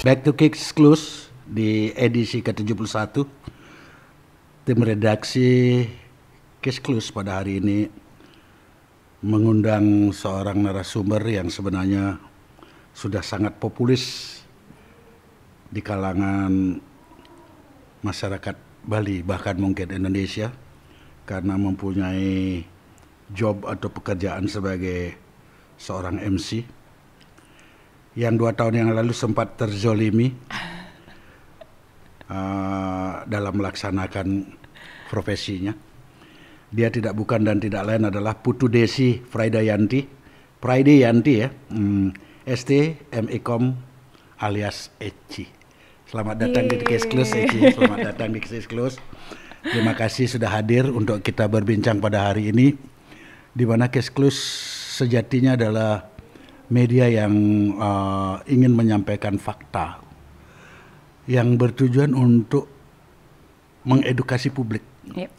Back to Case Close di edisi ke-71. Tim redaksi Case Close pada hari ini mengundang seorang narasumber yang sebenarnya sudah sangat populis di kalangan masyarakat Bali, bahkan mungkin Indonesia, karena mempunyai job atau pekerjaan sebagai seorang MC yang 2 tahun yang lalu sempat terzolimi dalam melaksanakan profesinya. Dia tidak bukan dan tidak lain adalah Putu Desi Fraidayanti ya, ST MECOM alias Eci. Selamat datang di Case Close, Eci. Selamat datang di Case Close. Terima kasih sudah hadir untuk kita berbincang pada hari ini, di mana Case Close sejatinya adalah media yang ingin menyampaikan fakta yang bertujuan untuk mengedukasi publik. Yep.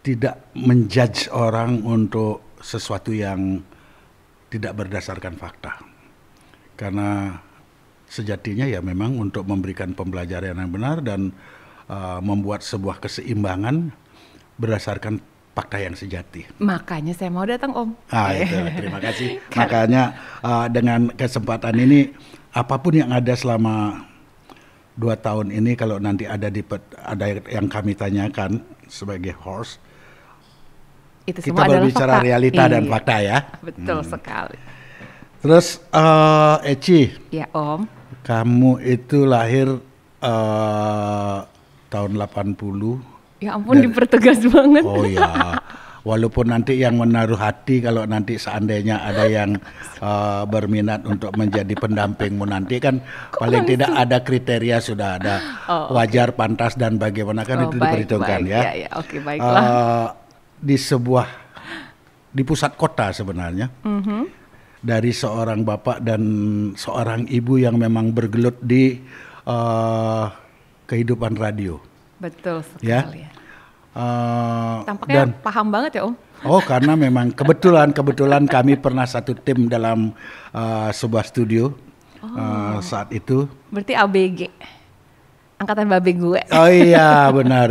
Tidak menjudge orang untuk sesuatu yang tidak berdasarkan fakta. Karena sejatinya ya memang untuk memberikan pembelajaran yang benar dan membuat sebuah keseimbangan berdasarkan fakta yang sejati. Makanya saya mau datang, Om. Itu, terima kasih. Makanya dengan kesempatan ini, apapun yang ada selama 2 tahun ini, kalau nanti ada yang kami tanyakan sebagai host, itu kita berbicara realita dan fakta ya. Betul sekali. Terus Eci, ya Om, kamu itu lahir tahun 80. Ya ampun, dipertegas banget. Oh ya, walaupun nanti yang menaruh hati kalau nanti seandainya ada yang berminat untuk menjadi pendampingmu nanti kan paling tidak ada kriteria sudah ada wajar, pantas dan bagaimana kan itu diperhitungkan ya. Ya, oke, baiklah. Di pusat kota sebenarnya, dari seorang bapak dan seorang ibu yang memang bergelut di kehidupan radio. Betul sekali ya. Dan Tampaknya paham banget ya Om. Oh, karena memang kebetulan kami pernah satu tim dalam sebuah studio saat itu. Berarti ABG, angkatan babe gue. Oh iya, benar.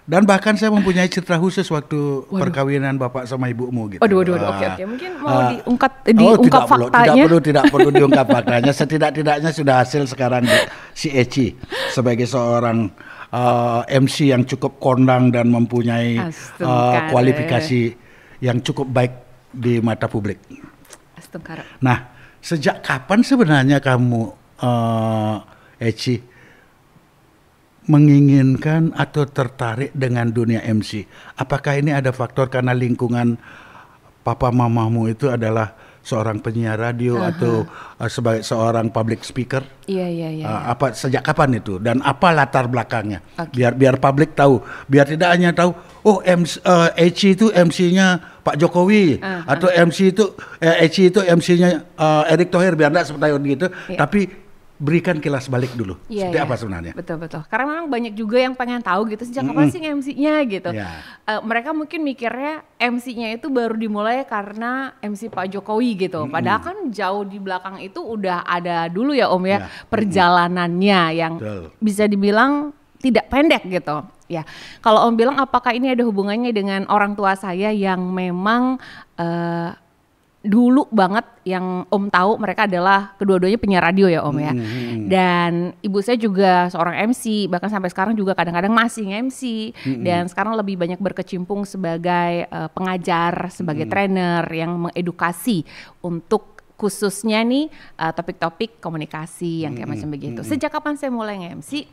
Dan bahkan saya mempunyai cerita khusus waktu perkawinan bapak sama ibumu gitu. Waduh, oke. Mungkin mau diungkap faktanya. Tidak perlu diungkap faktanya. Setidak-tidaknya sudah hasil sekarang si Eci sebagai seorang MC yang cukup kondang dan mempunyai kualifikasi yang cukup baik di mata publik. Nah, sejak kapan sebenarnya kamu Eci menginginkan atau tertarik dengan dunia MC? Apakah ini ada faktor karena lingkungan papa mamamu itu adalah seorang penyiar radio atau sebagai seorang public speaker? Iya. Sejak kapan itu dan apa latar belakangnya? Okay. Biar publik tahu, biar tidak hanya tahu Eci itu MC-nya Pak Jokowi atau Eci itu MC-nya Erick Thohir, biar tidak seperti itu, tapi berikan kilas balik dulu. Seperti apa sebenarnya? Betul. Karena memang banyak juga yang pengen tahu gitu sejak kapan sih MC-nya gitu. Mereka mungkin mikirnya MC-nya itu baru dimulai karena MC Pak Jokowi gitu. Padahal kan jauh di belakang itu udah ada dulu ya Om ya perjalanannya yang bisa dibilang tidak pendek gitu. Ya, kalau Om bilang apakah ini ada hubungannya dengan orang tua saya yang memang dulu banget yang Om tahu mereka adalah kedua-duanya penyiar radio ya Om ya. Dan ibu saya juga seorang MC, bahkan sampai sekarang juga kadang-kadang masih MC. Dan sekarang lebih banyak berkecimpung sebagai pengajar, sebagai trainer yang mengedukasi untuk khususnya nih topik-topik komunikasi yang kayak macam begitu. Sejak kapan saya mulai nge-MC?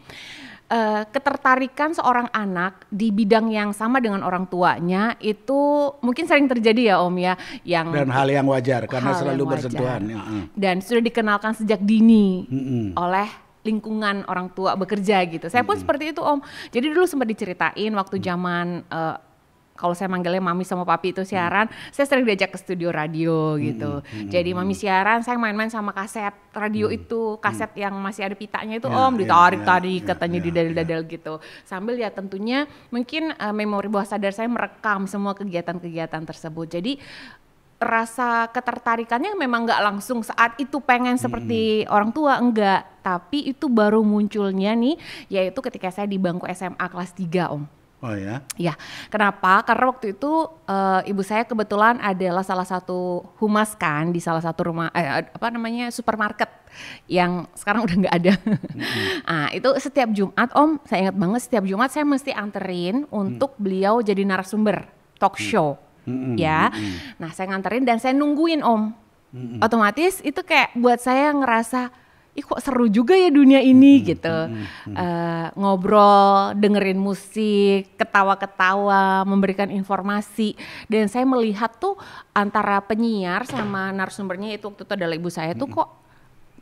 Ketertarikan seorang anak di bidang yang sama dengan orang tuanya itu mungkin sering terjadi ya Om ya, dan hal yang wajar karena selalu bersentuhan dan sudah dikenalkan sejak dini oleh lingkungan orang tua bekerja gitu. Saya pun seperti itu Om. Jadi dulu sempat diceritain waktu zaman kalau saya manggilnya mami sama papi itu siaran, saya sering diajak ke studio radio gitu. Jadi mami siaran, saya main-main sama kaset radio itu, kaset yang masih ada pitanya itu Om, ditarik-tarik katanya di dadal-dadal gitu. Sambil ya tentunya mungkin memori bawah sadar saya merekam semua kegiatan-kegiatan tersebut. Jadi terasa ketertarikannya memang nggak langsung saat itu pengen seperti orang tua, enggak. Tapi itu baru munculnya nih, yaitu ketika saya di bangku SMA kelas 3 Om. Oh ya? Ya, kenapa? Karena waktu itu ibu saya kebetulan adalah salah satu humas kan di salah satu rumah supermarket yang sekarang udah nggak ada. Nah, itu setiap Jumat Om, saya ingat banget setiap Jumat saya mesti anterin untuk beliau jadi narasumber talk show. Ya. Nah, saya nganterin dan saya nungguin Om. Otomatis itu kayak buat saya ngerasa ih kok seru juga ya dunia ini gitu. Ngobrol, dengerin musik, ketawa-ketawa, memberikan informasi. Dan saya melihat tuh antara penyiar sama narasumbernya itu waktu itu adalah ibu saya tuh kok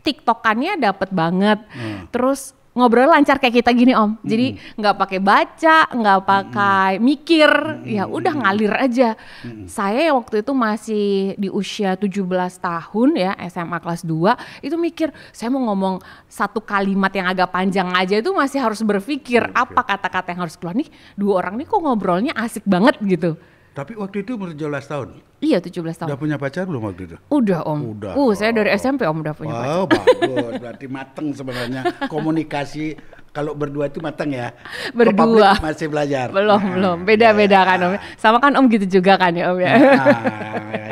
tiktokannya dapet banget. Terus ngobrol lancar kayak kita gini Om. Jadi nggak pakai baca, nggak pakai mikir, ya udah ngalir aja. Saya yang waktu itu masih di usia 17 tahun ya, SMA kelas 2, itu mikir saya mau ngomong satu kalimat yang agak panjang aja itu masih harus berpikir apa kata-kata yang harus keluar nih. Dua orang nih kok ngobrolnya asik banget gitu. Tapi waktu itu umur 17 tahun? Iya 17 tahun. Udah punya pacar belum waktu itu? Udah Om. Udah. Saya dari SMP Om udah punya pacar. Oh bagus, berarti mateng sebenarnya. Komunikasi kalau berdua itu mateng ya? Berdua. Masih belajar? Belum. Beda-beda kan Om. Sama kan Om gitu juga kan ya Om ya?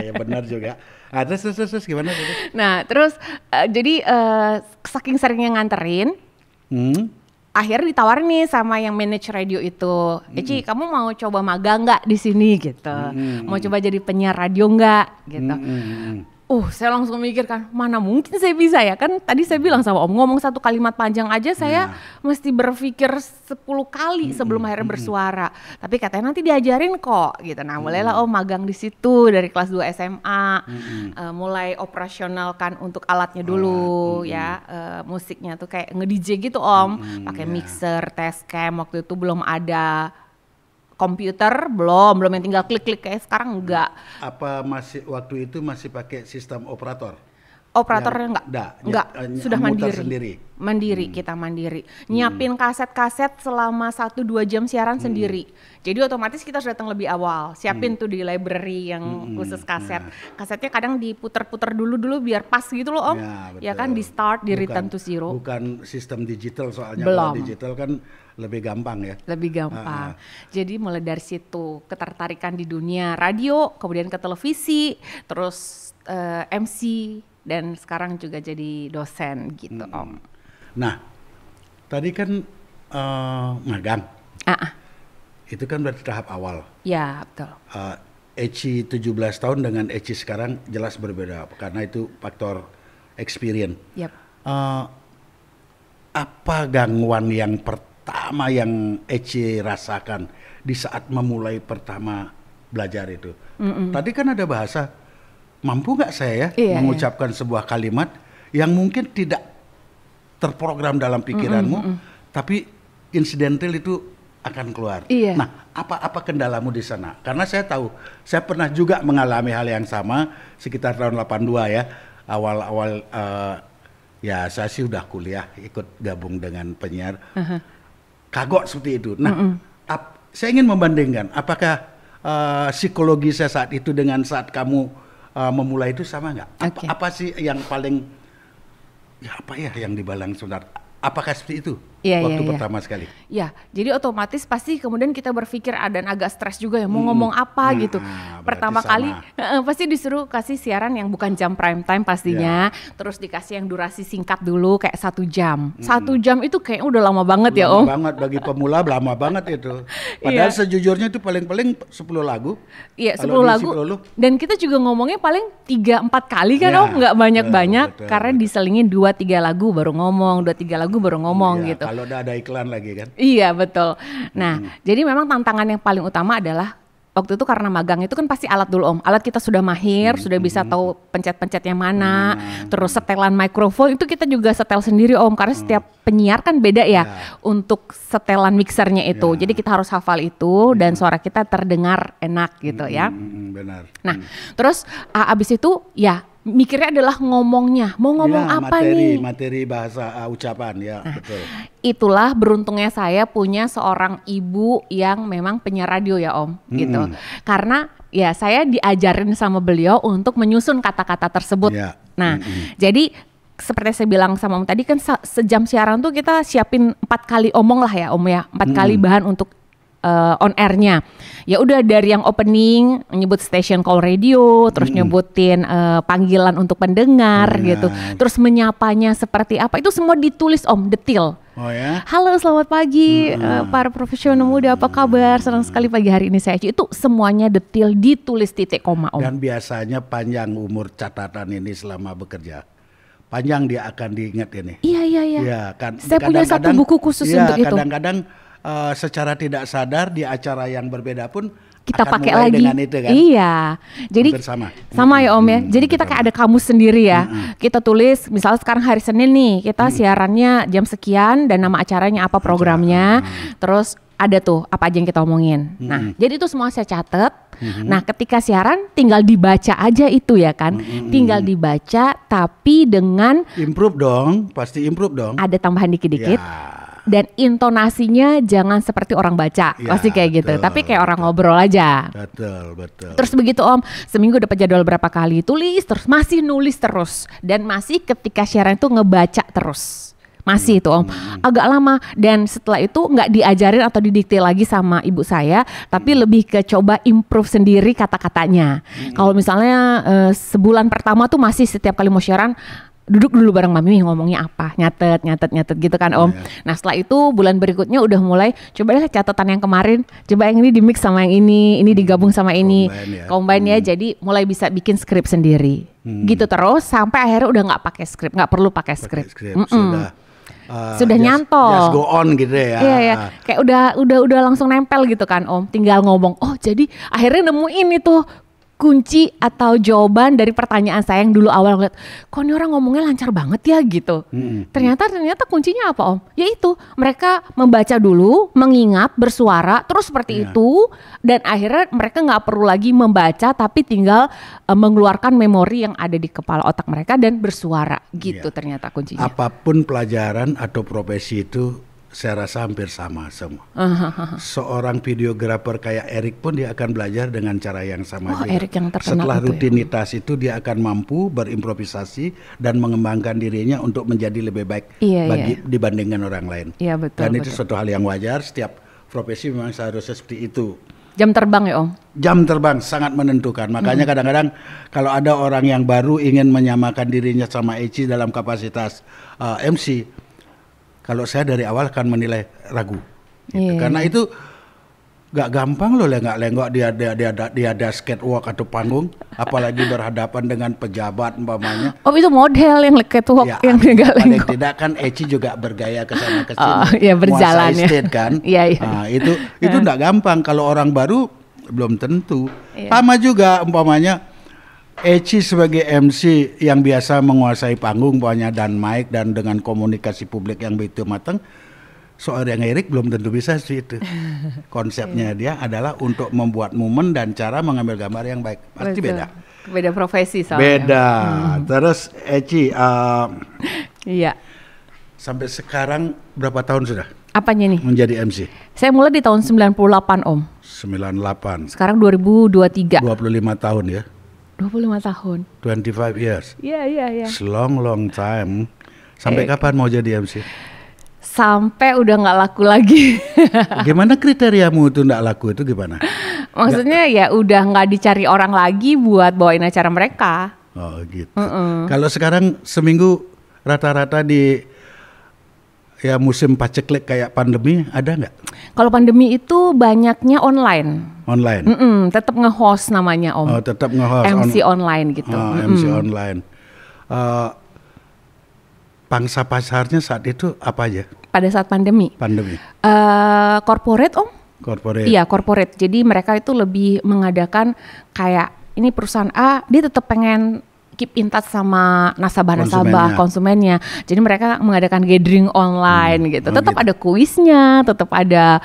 Ya benar juga. Terus gimana? Nah terus jadi saking seringnya nganterin, akhirnya ditawarin nih sama yang manage radio itu, Eci kamu mau coba magang nggak di sini gitu, mau coba jadi penyiar radio nggak gitu. Saya langsung mikir kan, mana mungkin saya bisa ya, kan tadi saya bilang sama Om, ngomong satu kalimat panjang aja saya mesti berpikir 10 kali sebelum akhirnya bersuara. Tapi katanya nanti diajarin kok gitu. Nah mulailah Om magang di situ dari kelas 2 SMA, mulai operasionalkan untuk alatnya dulu ya, musiknya tuh kayak nge-DJ gitu Om, pakai mixer, Tascam, waktu itu belum ada komputer, belum yang tinggal klik-klik kayak sekarang enggak. Apa masih waktu itu masih pakai sistem operator? Operatornya enggak, sudah mandiri. Kita mandiri. Nyiapin kaset-kaset selama 1-2 jam siaran sendiri. Jadi otomatis kita sudah datang lebih awal. Siapin tuh di library yang khusus kaset. Kasetnya kadang diputer-puter dulu biar pas gitu loh Om. Ya kan di start, di return to zero. Bukan sistem digital soalnya. Belum. Kalau digital kan lebih gampang ya. Lebih gampang. Jadi mulai dari situ ketertarikan di dunia radio, kemudian ke televisi, terus MC, dan sekarang juga jadi dosen gitu Om. Nah, tadi kan magang. Itu kan berarti tahap awal. Ya betul. Eci 17 tahun dengan Eci sekarang jelas berbeda karena itu faktor experience. Yep. Apa gangguan yang pertama yang Eci rasakan di saat memulai pertama belajar itu? Tadi kan ada bahasa, mampu nggak saya mengucapkan sebuah kalimat yang mungkin tidak terprogram dalam pikiranmu, tapi insidental itu akan keluar. Nah, apa kendalamu di sana? Karena saya tahu, saya pernah juga mengalami hal yang sama sekitar tahun 82 ya, awal-awal ya saya sih udah kuliah, ikut gabung dengan penyiar, kagok seperti itu. Nah, saya ingin membandingkan, apakah psikologi saya saat itu dengan saat kamu memulai itu sama nggak? Apa sih yang paling yang dibalang sebentar? Apakah seperti itu waktu pertama sekali? Ya, jadi otomatis pasti kemudian kita berpikir dan agak stres juga ya mau ngomong apa gitu. Pertama kali pasti disuruh kasih siaran yang bukan jam prime time pastinya, terus dikasih yang durasi singkat dulu kayak 1 jam. 1 jam itu kayak udah lama banget ya Om. Lama banget bagi pemula, lama banget itu. Padahal sejujurnya itu paling-paling 10 lagu. Iya, 10 lagu. Dan kita juga ngomongnya paling 3-4 kali kan Om, nggak banyak-banyak karena diselingin 2-3 lagu baru ngomong, 2-3 lagu baru ngomong gitu. Kalau udah ada iklan lagi kan. Iya betul. Nah jadi memang tantangan yang paling utama adalah waktu itu karena magang itu kan pasti alat dulu Om. Alat kita sudah mahir, sudah bisa tahu pencet-pencetnya mana, terus setelan mikrofon itu kita juga setel sendiri Om. Karena setiap penyiar kan beda ya untuk setelan mixernya itu. Jadi kita harus hafal itu dan suara kita terdengar enak gitu ya. Benar. Nah terus abis itu ya mikirnya adalah ngomongnya, mau ngomong Ya, apa nih? materi bahasa ucapan ya, betul. Itulah beruntungnya saya punya seorang ibu yang memang penyiar radio ya Om, gitu. Karena ya saya diajarin sama beliau untuk menyusun kata-kata tersebut. Ya. Nah, jadi seperti saya bilang sama Om tadi kan sejam siaran tuh kita siapin 4 kali omong lah ya Om ya, 4 kali bahan untuk on airnya. Ya udah dari yang opening nyebut station call radio, terus nyebutin panggilan untuk pendengar gitu, terus menyapanya seperti apa, itu semua ditulis Om, detail. Oh ya. Halo selamat pagi para profesional muda, apa kabar, senang sekali pagi hari ini saya Eci. Itu semuanya detail ditulis titik koma Om. Dan biasanya panjang umur catatan ini selama bekerja. Panjang dia akan diingat ini. Iya. Ya, kan, Saya punya satu buku khusus untuk itu. Kadang-kadang secara tidak sadar di acara yang berbeda pun Kita akan pakai mulai lagi. dengan itu kan. Iya. Jadi Hampir sama ya Om ya. Jadi kita kayak ada kamus sendiri ya. Kita tulis misalnya sekarang hari Senin nih, kita siarannya jam sekian dan nama acaranya apa, programnya. Terus ada tuh apa aja yang kita omongin. Nah, jadi itu semua saya catat. Nah, ketika siaran tinggal dibaca aja itu ya kan. Tinggal dibaca tapi dengan Improve dong, pasti improve dong. ada tambahan dikit-dikit. Ya. Dan intonasinya jangan seperti orang baca, Ya, pasti kayak gitu. betul, Tapi kayak orang ngobrol aja. Betul. Terus begitu Om, seminggu dapat jadwal berapa kali, tulis terus, masih nulis terus. Dan masih ketika siaran itu ngebaca terus. Masih itu Om, agak lama. Dan setelah itu nggak diajarin atau didikte lagi sama ibu saya, tapi lebih ke coba improve sendiri kata-katanya. Kalau misalnya sebulan pertama tuh masih setiap kali mau siaran, duduk dulu bareng Mami ngomongnya apa, nyatet gitu kan Om. Nah setelah itu bulan berikutnya udah mulai coba deh catatan yang kemarin, coba yang ini di mix sama yang ini digabung sama ini, combine ya. Jadi mulai bisa bikin skrip sendiri, gitu terus sampai akhirnya udah nggak pakai skrip, nggak perlu pakai skrip. Sudah nyantol. Just go on gitu ya. Iya, kayak udah langsung nempel gitu kan Om. Tinggal ngomong. Oh jadi akhirnya nemuin itu kunci atau jawaban dari pertanyaan saya yang dulu awal ngeliat, kok ini orang ngomongnya lancar banget ya gitu. Ternyata kuncinya apa Om? Yaitu mereka membaca dulu, mengingat, bersuara, terus seperti itu, dan akhirnya mereka nggak perlu lagi membaca, tapi tinggal mengeluarkan memori yang ada di kepala otak mereka dan bersuara gitu. Ternyata kuncinya. Apapun pelajaran atau profesi itu saya rasa hampir sama semua. Seorang videografer kayak Erik pun dia akan belajar dengan cara yang sama juga. Erik yang terkenal setelah itu rutinitas itu dia akan mampu berimprovisasi dan mengembangkan dirinya untuk menjadi lebih baik dibandingkan orang lain. Iya betul. Dan itu suatu hal yang wajar. Setiap profesi memang seharusnya seperti itu. Jam terbang ya Om? Jam terbang sangat menentukan. Makanya kadang-kadang kalau ada orang yang baru ingin menyamakan dirinya sama Eci dalam kapasitas MC, kalau saya dari awal akan menilai ragu, gitu. Karena itu gak gampang loh lenggak dia ada skatewalk atau panggung, apalagi berhadapan dengan pejabat umpamanya. Oh itu model yang catwalk Ya, yang nggak paling lenggok. tidak kan Eci juga bergaya ke sana ke sini, ya berjalan muasai ya. stage kan. Iya. Nah, itu gak gampang. Kalau orang baru belum tentu. Sama juga umpamanya Eci sebagai MC yang biasa menguasai panggung banyak dan mic dan dengan komunikasi publik yang begitu matang, seorang Erik belum tentu bisa sih itu. Konsepnya dia adalah untuk membuat momen dan cara mengambil gambar yang baik. Pasti beda. Beda profesi soalnya. Beda. Terus Eci, Iya. sampai sekarang berapa tahun sudah Apanya nih? menjadi MC? Saya mulai di tahun 98 Om. 98. Sekarang 2023. 25 tahun ya. 25 tahun. 25 years. Iya. It's long time. Sampai kapan mau jadi MC? Sampai udah nggak laku lagi. Gimana kriteriamu itu nggak laku itu gimana? Maksudnya ya udah nggak dicari orang lagi buat bawain acara mereka. Oh gitu. Kalau sekarang seminggu rata-rata di ya musim paceklik kayak pandemi ada nggak? Kalau pandemi itu banyaknya online. Online. Tetap nge-host namanya Om. Oh tetap nge-host. MC online gitu. MC online. Pangsa pasarnya saat itu apa aja? Pada saat pandemi. Pandemi. Corporate Om. Corporate. Iya corporate. Jadi mereka itu lebih mengadakan kayak ini perusahaan A, dia tetap pengen keep in touch sama nasabah-nasabah konsumennya. Jadi mereka mengadakan gathering online gitu. Tetap ada kuisnya, tetap ada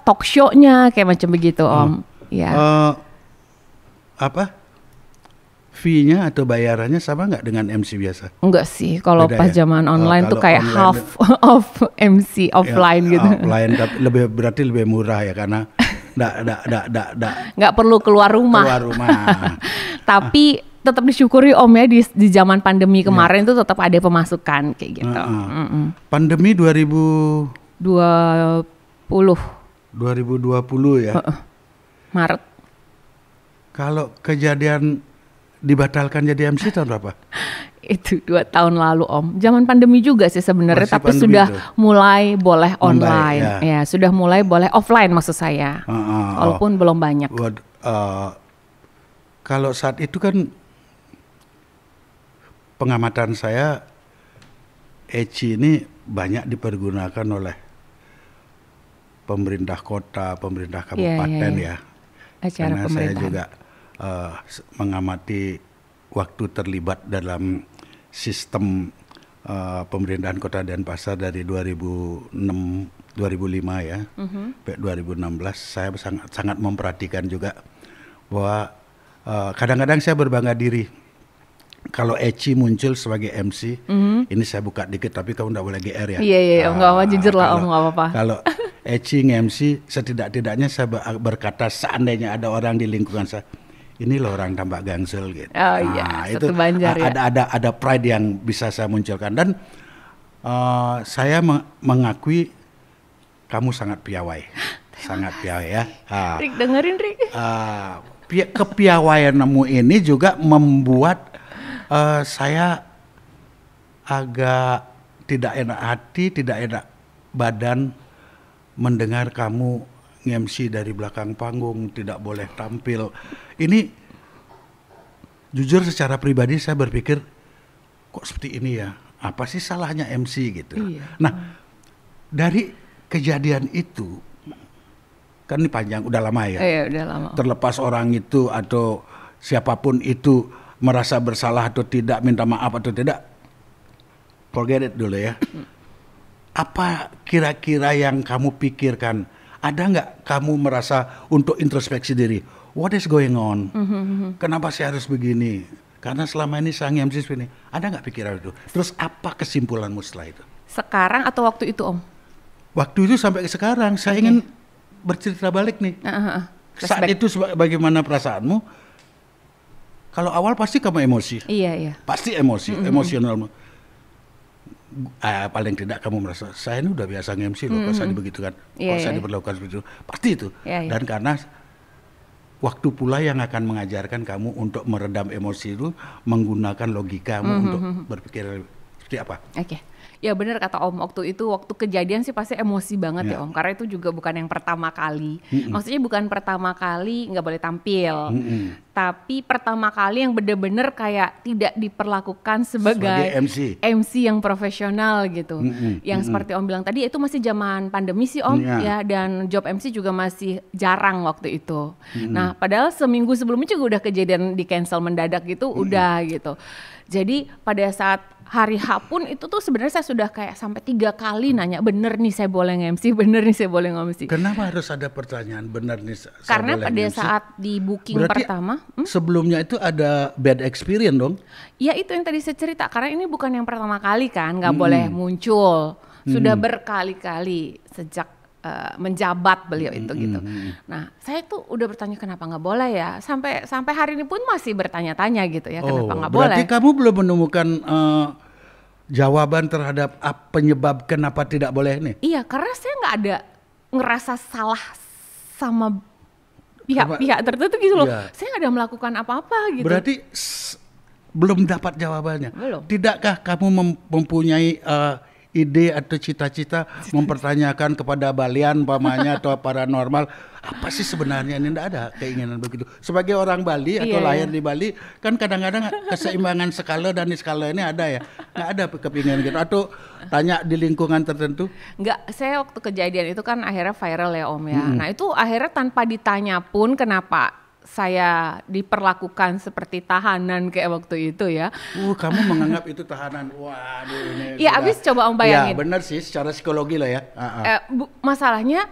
talk show-nya kayak macam begitu Om. Ya. fee-nya atau bayarannya sama nggak dengan MC biasa? Enggak sih, kalau Beda pas ya? zaman online tuh Kalau kayak online half of MC offline ya, gitu. offline tapi berarti lebih murah ya karena nggak Nggak perlu keluar rumah. keluar rumah. Tapi tetap disyukuri Om ya, di zaman pandemi kemarin tuh tetap ada pemasukan kayak gitu. Pandemi 2020 20 ya. Maret. Kalau kejadian dibatalkan jadi MC tahun berapa? Itu 2 tahun lalu Om. Zaman pandemi juga sih sebenarnya, Masih tapi pandemi sudah itu. mulai boleh online. ya. Ya, sudah mulai boleh offline maksud saya. Walaupun belum banyak. Kalau saat itu kan pengamatan saya ECI ini banyak dipergunakan oleh pemerintah kota, pemerintah kabupaten ya. Acara Karena saya pemerintahan. juga mengamati waktu terlibat dalam sistem pemerintahan Kota Denpasar dari 2006 2005 ya, sampai 2016 saya sangat memperhatikan juga bahwa kadang-kadang saya berbangga diri kalau Eci muncul sebagai MC, ini saya buka dikit tapi kamu nggak boleh GR ya. Iya, nggak apa-apa, jujur lah Om, nggak apa-apa. Kalau Eci nge-MC, setidak-tidaknya saya berkata seandainya ada orang di lingkungan saya, ini loh orang Tambak Gangsel gitu. Oh iya, satu Banjar ya. Ada pride yang bisa saya munculkan dan saya mengakui kamu sangat piawai, sangat piawai ya. Rik, dengerin Rik. Kepiawaianmu ini juga membuat saya agak tidak enak hati, tidak enak badan mendengar kamu nge-MC dari belakang panggung, tidak boleh tampil. Ini jujur secara pribadi saya berpikir kok seperti ini ya, apa sih salahnya MC gitu. Iya. Nah dari kejadian itu, kan ini panjang, udah lama ya. Iya, udah lama. Terlepas orang itu atau siapapun itu merasa bersalah atau tidak, minta maaf atau tidak, forget it dulu ya. Apa kira-kira yang kamu pikirkan? Ada nggak kamu merasa untuk introspeksi diri? What is going on? Kenapa saya harus begini? Karena selama ini saya nge-MC ini. Ada nggak pikiran itu? Terus apa kesimpulanmu setelah itu? Sekarang atau waktu itu Om? Waktu itu sampai sekarang saya ingin bercerita balik nih. Saat itu bagaimana perasaanmu? Kalau awal pasti kamu emosi. Iya. Pasti emosi, emosionalmu. Paling tidak kamu merasa saya ini udah biasa nge-MC loh, kok saya dibegitukan, kok saya diperlakukan seperti itu. Pasti itu. Dan karena waktu pula yang akan mengajarkan kamu untuk meredam emosi itu menggunakan logikamu untuk berpikir seperti apa. Oke. Ya benar kata Om, waktu kejadian sih pasti emosi banget ya Om, karena itu juga bukan yang pertama kali. Maksudnya bukan pertama kali nggak boleh tampil, tapi pertama kali yang bener-bener kayak tidak diperlakukan sebagai MC yang profesional gitu. Yang seperti Om bilang tadi itu masih zaman pandemi sih Om ya, dan job MC juga masih jarang waktu itu. Nah padahal seminggu sebelumnya juga udah kejadian di cancel mendadak gitu, udah gitu. Jadi pada saat hari H pun itu tuh sebenarnya saya sudah kayak sampai 3 kali nanya, bener nih saya boleh nge-MC, bener nih saya boleh nge-MC. Kenapa harus ada pertanyaan bener nih saya karena boleh pada nge-MC? saat di booking Berarti pertama sebelumnya itu ada bad experience dong? Ya itu yang tadi saya cerita, karena ini bukan yang pertama kali kan, nggak boleh muncul, sudah berkali-kali sejak menjabat beliau itu gitu. Nah saya tuh udah bertanya kenapa nggak boleh ya, sampai hari ini pun masih bertanya-tanya gitu ya, kenapa nggak boleh. Berarti kamu belum menemukan jawaban terhadap penyebab kenapa tidak boleh ini? Iya, karena saya nggak ada ngerasa salah sama pihak-pihak tertentu gitu loh. Iya. Saya nggak ada melakukan apa-apa gitu. Berarti belum dapat jawabannya. Belum. Tidakkah kamu mempunyai ide atau cita-cita mempertanyakan kepada Balian pamannya atau paranormal, apa sih sebenarnya ini? Tidak ada keinginan begitu. Sebagai orang Bali atau lahir di Bali, kan kadang-kadang keseimbangan skala dan skala ini ada ya. Nggak ada kepinginan gitu. Atau tanya di lingkungan tertentu? Nggak, saya waktu kejadian itu kan akhirnya viral ya Om ya. Nah itu akhirnya tanpa ditanya pun kenapa saya diperlakukan seperti tahanan kayak waktu itu ya. Kamu menganggap itu tahanan. Waduh ini. Iya, abis coba Om bayangin. Ya benar sih, secara psikologi lah ya. Masalahnya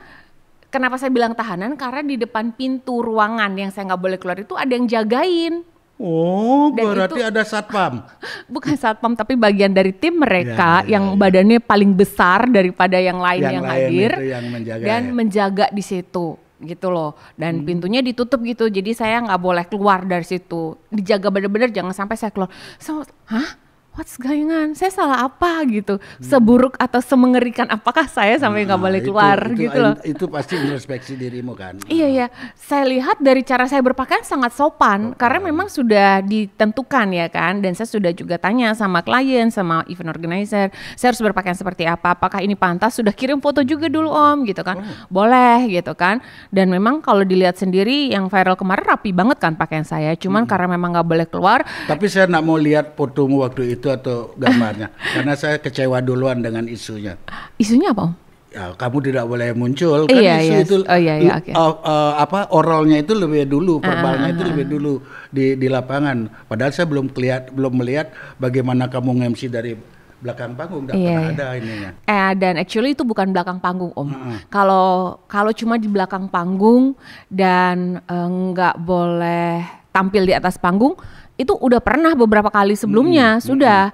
kenapa saya bilang tahanan? Karena di depan pintu ruangan yang saya nggak boleh keluar itu ada yang jagain. Oh, Dan berarti itu- ada satpam. Bukan satpam tapi bagian dari tim mereka Ya, ya, yang ya. badannya paling besar daripada yang lain Yang yang lain hadir itu yang menjaga dan ya? menjaga di situ gitu loh. Dan pintunya ditutup gitu. Jadi saya nggak boleh keluar dari situ. Dijaga bener-bener jangan sampai saya keluar. So, hah? What's going on? Saya salah apa gitu? Seburuk atau semengerikan apakah saya sampai nggak boleh keluar gitu loh. Itu pasti introspeksi dirimu kan. Iya ya, saya lihat dari cara saya berpakaian sangat sopan karena memang sudah ditentukan ya kan, dan saya sudah juga tanya sama klien, sama event organizer, saya harus berpakaian seperti apa, apakah ini pantas, sudah kirim foto juga dulu om gitu kan, boleh gitu kan, dan memang kalau dilihat sendiri yang viral kemarin rapi banget kan pakaian saya, cuman karena memang nggak boleh keluar. Tapi saya nggak mau lihat fotomu waktu itu atau gambarnya, karena saya kecewa duluan dengan isunya. Isunya apa om? Ya, kamu tidak boleh muncul kan Iya, isu iya. itu. Oh, iya, iya, oke. Apa oralnya itu lebih dulu, verbalnya itu lebih dulu di lapangan. Padahal saya belum melihat bagaimana kamu nge-MC dari belakang panggung, nggak Iya, pernah iya. ada ininya. Dan actually itu bukan belakang panggung om. Kalau cuma di belakang panggung dan nggak boleh tampil di atas panggung, itu udah pernah beberapa kali sebelumnya sudah.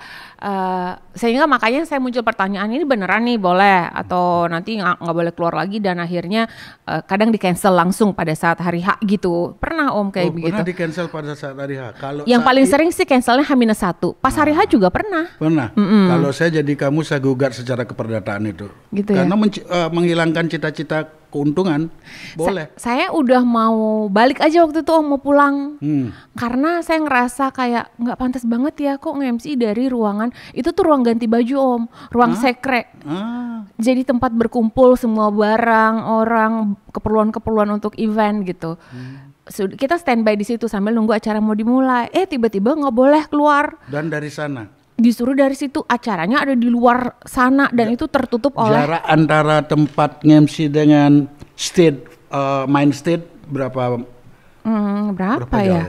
Sehingga makanya saya muncul pertanyaan, ini beneran nih boleh atau nanti nggak boleh keluar lagi, dan akhirnya kadang di cancel langsung pada saat hari H gitu. Pernah om kayak begitu. Pernah di cancel pada saat hari H. Kalau Yang saat paling sering sih cancelnya H-1. Pas hari H juga pernah. Pernah. Kalau saya jadi kamu, saya gugat secara keperdataan itu. Gitu ya? Karena menghilangkan cita-cita keuntungan. Boleh. Saya udah mau balik aja waktu itu om, mau pulang. Karena saya ngerasa kayak nggak pantas banget ya kok nge-MC dari ruangan. Itu tuh ruang ganti baju om, ruang sekre. Jadi tempat berkumpul semua barang, orang, keperluan-keperluan untuk event gitu. Kita standby di situ sambil nunggu acara mau dimulai. Tiba-tiba nggak boleh keluar. Dan dari sana. Disuruh dari situ, acaranya ada di luar sana dan itu tertutup oleh Jarak antara tempat nge-MC dengan main stage berapa berapa jauh ya?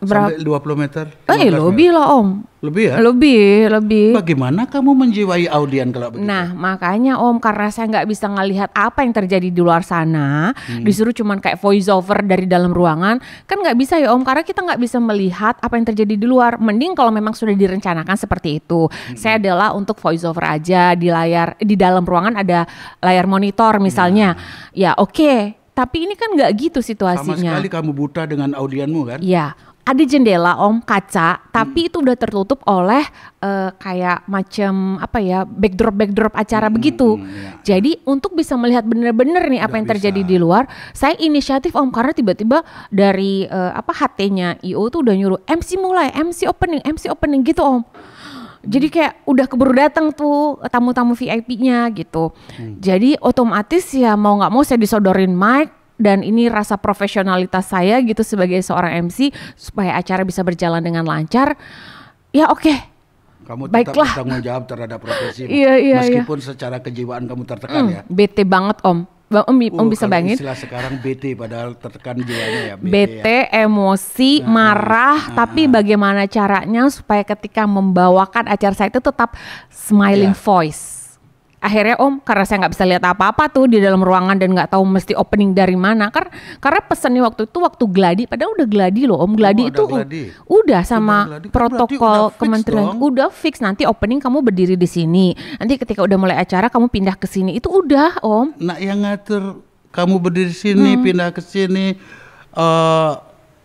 Berapa? Sampai 20 meter? 15 Lebih lah om. Lebih ya? Lebih. Bagaimana kamu menjiwai audien kalau begitu? Nah makanya om, karena saya nggak bisa ngelihat apa yang terjadi di luar sana, disuruh cuman kayak voice over dari dalam ruangan, kan nggak bisa ya om, karena kita nggak bisa melihat apa yang terjadi di luar. Mending kalau memang sudah direncanakan seperti itu, saya adalah untuk voice over aja di layar, di dalam ruangan ada layar monitor misalnya, ya oke. Tapi ini kan nggak gitu Sama situasinya. sekali kamu buta dengan audienmu kan? Iya, ada jendela om, kaca, tapi itu udah tertutup oleh kayak macam apa ya, backdrop acara begitu. Jadi untuk bisa melihat bener-bener nih apa yang terjadi di luar, saya inisiatif om, karena tiba-tiba dari HT-nya IO tuh udah nyuruh MC mulai, MC opening gitu om. Jadi kayak udah keburu datang tuh tamu-tamu VIP-nya gitu. Jadi otomatis ya mau nggak mau saya disodorin mic, dan ini rasa profesionalitas saya gitu sebagai seorang MC supaya acara bisa berjalan dengan lancar. Ya oke. Kamu tetap Baiklah. bertanggung jawab terhadap profesi. Iya. Meskipun secara kejiwaan kamu tertekan ya. Bete banget om. Om bisa kalau bayangin. istilah sekarang BT padahal tertekan jiwanya ya. Bete, emosi, marah, tapi bagaimana caranya supaya ketika membawakan acara saya itu tetap smiling voice. Akhirnya om, karena saya nggak bisa lihat apa-apa tuh di dalam ruangan dan nggak tahu mesti opening dari mana, karena pesannya waktu itu waktu gladi, padahal udah gladi loh om, gladi ada itu gladi. udah sama gladi. Kan protokol berarti udah fix kementerian, dong. udah fix, nanti opening kamu berdiri di sini, nanti ketika udah mulai acara kamu pindah ke sini, itu udah om. Nah, yang ngatur kamu berdiri sini, pindah ke sini,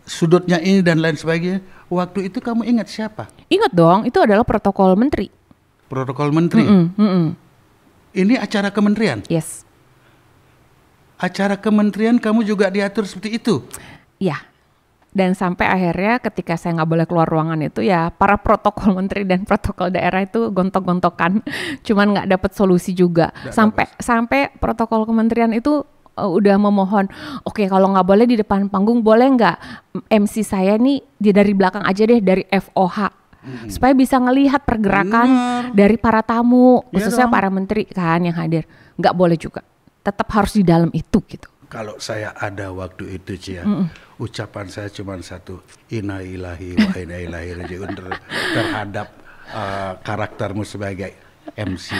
sudutnya ini dan lain sebagainya. Waktu itu kamu ingat siapa? Ingat dong, itu adalah protokol menteri. Protokol menteri. Ini acara kementerian. Yes. Acara kementerian kamu juga diatur seperti itu. Ya. Dan sampai akhirnya ketika saya nggak boleh keluar ruangan itu ya para protokol menteri dan protokol daerah itu gontok-gontokan, cuman nggak dapat solusi juga. Sampai protokol kementerian itu udah memohon, oke kalau nggak boleh di depan panggung, boleh nggak MC saya nih dari belakang aja deh, dari FOH. Supaya bisa ngelihat pergerakan dari para tamu, khususnya para menteri kan yang hadir. Nggak boleh juga, tetap harus di dalam itu gitu. Kalau saya ada waktu itu Cia, ucapan saya cuma satu, inna ilahi wa inna ilaihi rajiun terhadap karaktermu sebagai MC.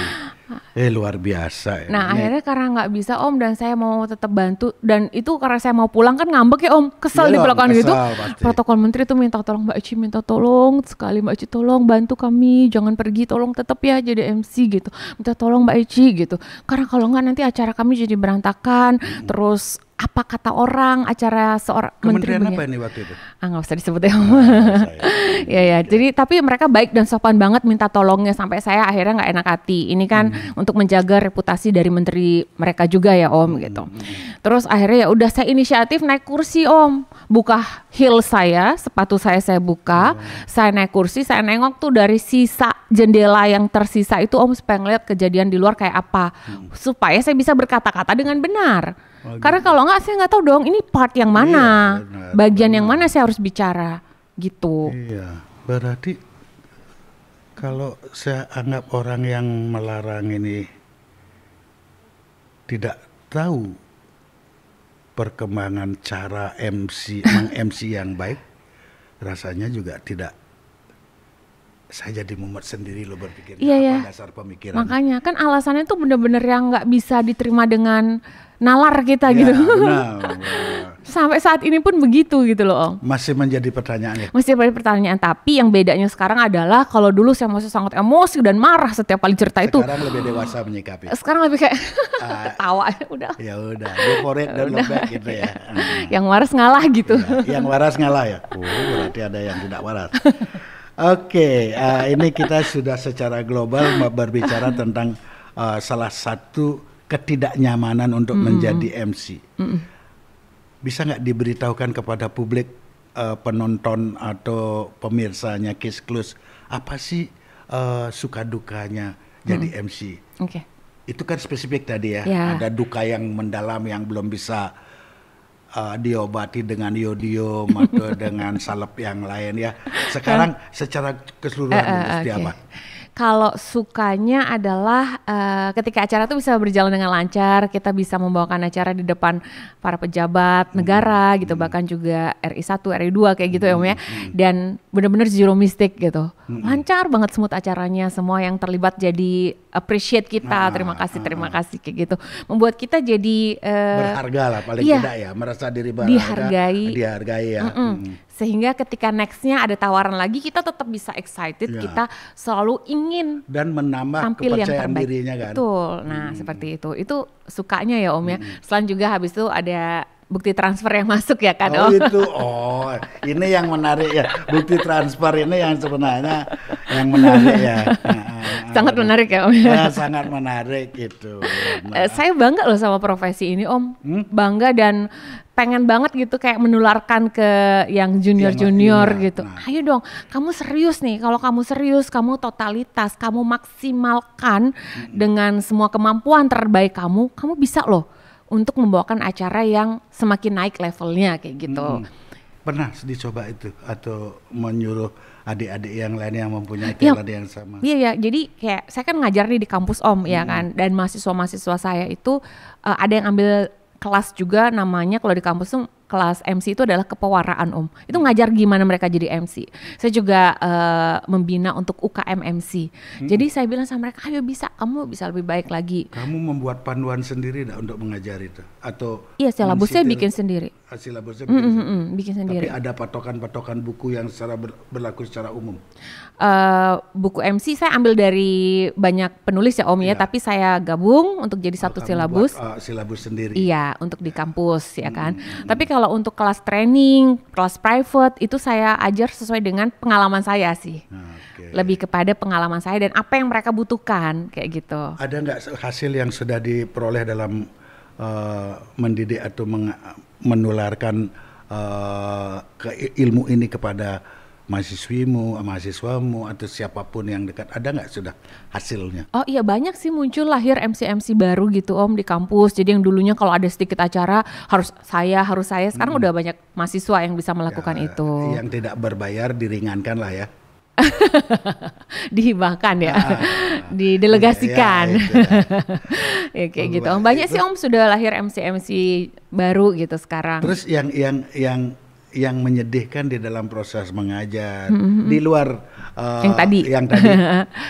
Luar biasa. Nah, Ini akhirnya karena nggak bisa Om dan saya mau tetap bantu, dan itu karena saya mau pulang kan ngambek ya Om, kesel Iya, diperlakukan gitu. pasti. Protokol menteri tuh minta tolong Mbak Eci, minta tolong sekali Mbak Eci, tolong bantu kami, jangan pergi, tolong tetap ya jadi MC gitu. Minta tolong Mbak Eci gitu. Karena kalau nggak nanti acara kami jadi berantakan. Terus apa kata orang acara seorang menteri Kementerian apa begini. ini waktu itu? Nggak usah disebut ya Om. Saya. Ya, jadi tapi mereka baik dan sopan banget minta tolongnya, sampai saya akhirnya nggak enak hati. Ini kan untuk menjaga reputasi dari menteri mereka juga ya Om gitu. Terus akhirnya ya udah saya inisiatif naik kursi Om, buka heel saya, sepatu saya buka, saya naik kursi, saya nengok tuh dari sisa jendela yang tersisa itu Om, supaya ngeliat kejadian di luar kayak apa, supaya saya bisa berkata-kata dengan benar. Karena kalau nggak saya nggak tahu dong ini part yang mana, benar, bagian yang mana saya harus bicara gitu. Iya, berarti kalau saya anggap orang yang melarang ini tidak tahu perkembangan cara meng-MC yang baik, rasanya juga tidak. Saya jadi mumet sendiri loh berpikir Iya, ya. apa dasar pemikiran. Makanya kan alasannya tuh bener-bener yang nggak bisa diterima dengan nalar kita Ya, gitu. benar. Sampai saat ini pun begitu gitu loh Om. Masih menjadi pertanyaan ya. Masih banyak pertanyaan, tapi yang bedanya sekarang adalah kalau dulu saya masih sangat emosi dan marah setiap kali cerita itu. Sekarang lebih dewasa menyikapi. Sekarang lebih kayak ketawa udah. Ya udah, go for it dan look back gitu ya. Yang waras ngalah gitu. Ya, yang waras ngalah ya. Berarti ada yang tidak waras. Oke, ini kita sudah secara global berbicara tentang salah satu ketidaknyamanan untuk menjadi MC. Bisa nggak diberitahukan kepada publik, penonton atau pemirsanya Kiss Close, apa sih suka dukanya jadi MC? Oke. Itu kan spesifik tadi ya. Ya. Ada duka yang mendalam yang belum bisa diobati dengan yodium atau dengan salep yang lain ya. Sekarang secara keseluruhan seperti Oke. apa? Kalau sukanya adalah ketika acara itu bisa berjalan dengan lancar, kita bisa membawakan acara di depan para pejabat negara gitu, bahkan juga RI 1, RI 2 kayak gitu ya Om ya. Dan benar-benar zero mistake gitu. Lancar banget smooth acaranya, semua yang terlibat jadi appreciate kita, terima kasih kayak gitu. Membuat kita jadi Berharga lah paling iya, tidak ya, merasa diri berharga, dihargai ya. Sehingga ketika nextnya ada tawaran lagi, kita tetap bisa excited, Ya. kita selalu ingin Dan menambah tampil yang kepercayaan terbaik. dirinya kan. Betul. Nah, seperti itu. Itu sukanya ya Om ya. Selain juga habis itu ada bukti transfer yang masuk ya kan Oh Om. itu, ini yang menarik ya, bukti transfer ini yang sebenarnya yang menarik ya. Sangat menarik ya Om ya. Ya, sangat menarik itu. Saya bangga loh sama profesi ini Om. Bangga dan pengen banget gitu kayak menularkan ke yang junior-junior Iya, gitu. Ayo dong, kamu serius nih. Kalau kamu serius, kamu totalitas, kamu maksimalkan dengan semua kemampuan terbaik kamu bisa loh untuk membawakan acara yang semakin naik levelnya kayak gitu. Pernah dicoba itu atau menyuruh adik-adik yang lain yang mempunyai Ya, talent yang sama? Iya ya, jadi kayak saya kan ngajar nih di kampus Om ya kan, dan mahasiswa-mahasiswa saya itu ada yang ambil kelas juga namanya kalau di kampus tuh kelas MC itu adalah kepewaraan Om. Itu ngajar gimana mereka jadi MC. Saya juga membina untuk UKM MC. Jadi saya bilang sama mereka, ayo kamu bisa lebih baik lagi. Kamu membuat panduan sendiri enggak untuk mengajar itu? Atau Iya, silabusnya bikin sendiri. Silabusnya bikin sendiri? Bikin sendiri. Tapi ada patokan-patokan buku yang secara berlaku secara umum? Buku MC saya ambil dari banyak penulis ya Om ya, tapi saya gabung untuk jadi satu Kamu silabus. buat, silabus sendiri? Iya, untuk di kampus ya kan. Tapi kalau untuk kelas training, kelas private itu saya ajar sesuai dengan pengalaman saya sih. Oke. Lebih kepada pengalaman saya dan apa yang mereka butuhkan kayak gitu. Ada nggak hasil yang sudah diperoleh dalam mendidik atau menularkan ilmu ini kepada mahasiswamu atau siapapun yang dekat? Ada nggak sudah hasilnya? Oh iya, banyak sih muncul lahir MC-MC baru gitu Om di kampus. Jadi yang dulunya kalau ada sedikit acara harus saya. Sekarang udah banyak mahasiswa yang bisa melakukan itu. Yang tidak berbayar diringankan lah ya. Dihibahkan ya, didelegasikan. Ya, kayak gitu Om. Banyak sih Om sudah lahir MC-MC baru gitu sekarang. Terus yang yang menyedihkan di dalam proses mengajar di luar yang tadi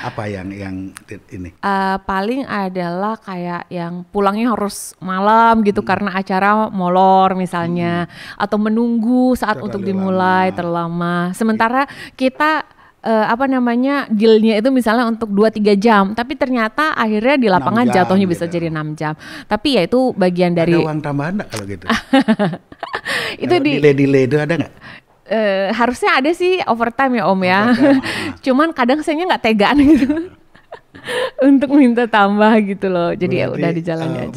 apa yang ini? Paling adalah kayak yang pulangnya harus malam gitu karena acara molor misalnya, atau menunggu saat untuk dimulai terlalu lama. Sementara kita dealnya itu misalnya untuk 2-3 jam, tapi ternyata akhirnya di lapangan jatuhnya bisa jadi 6 jam. Tapi ya itu bagian dari. Ada uang tambahan nggak kalau gitu? Itu delay itu ada nggak? Harusnya ada sih overtime ya Om ya. Cuman kadang sayanya nggak tegaan gitu untuk minta tambah gitu loh. Jadi berarti, ya udah dijalani aja.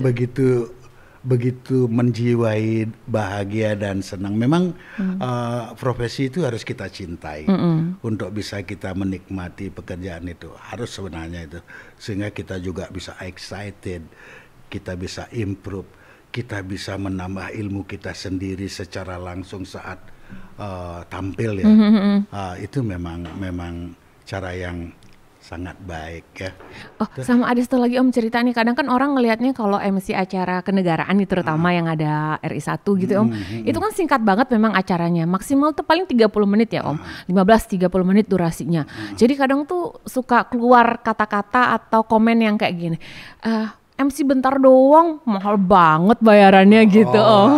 Begitu menjiwai bahagia dan senang. Memang profesi itu harus kita cintai untuk bisa kita menikmati pekerjaan itu. Harus sebenarnya itu. Sehingga kita juga bisa excited, kita bisa improve, kita bisa menambah ilmu kita sendiri secara langsung saat tampil ya. Itu memang cara yang sangat baik ya. Oh, sama ada satu lagi Om cerita nih. Kadang kan orang ngelihatnya kalau MC acara kenegaraan nih, terutama yang ada RI1 gitu Om. Itu kan singkat banget memang acaranya. Maksimal tuh paling 30 menit ya Om. 15-30 menit durasinya. Jadi kadang tuh suka keluar kata-kata atau komen yang kayak gini. MC bentar doang, mahal banget bayarannya gitu Om.